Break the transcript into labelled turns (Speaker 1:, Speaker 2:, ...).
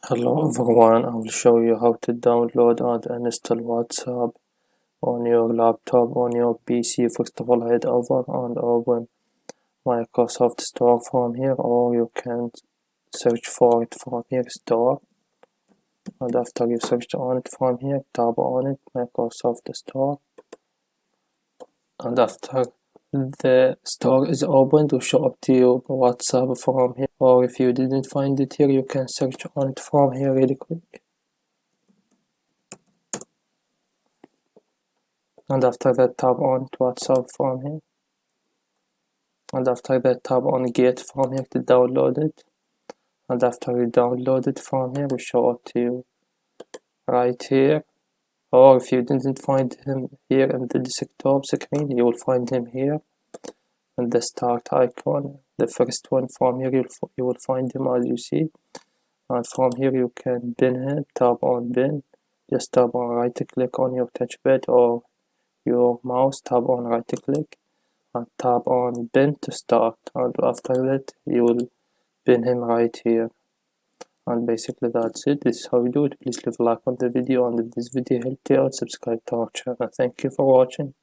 Speaker 1: Hello everyone, I will show you how to download and install WhatsApp on your laptop, on your PC. First of all, head over and open Microsoft Store from here, or you can search for it from here, Store. And after you search on it from here, tap on it, Microsoft Store. And after the store is opened, to show up to you WhatsApp from here, or if you didn't find it here, you can search on it from here really quick. And after that, tap on WhatsApp from here. And after that, tap on Get from here to download it. And after you download it from here, we show it to you right here. Or if you didn't find him here in the desktop screen, you will find him here in the start icon. The first one from here, you will find him as you see. And from here, you can pin him. Tap on pin. Just tap on right click on your touchpad or your mouse. Tap on right click and tap on pin to start. And after that, you will pin him right here. And basically that's it. This is how you do it. Please leave a like on the video, and if this video helped you out, subscribe to our channel. Thank you for watching.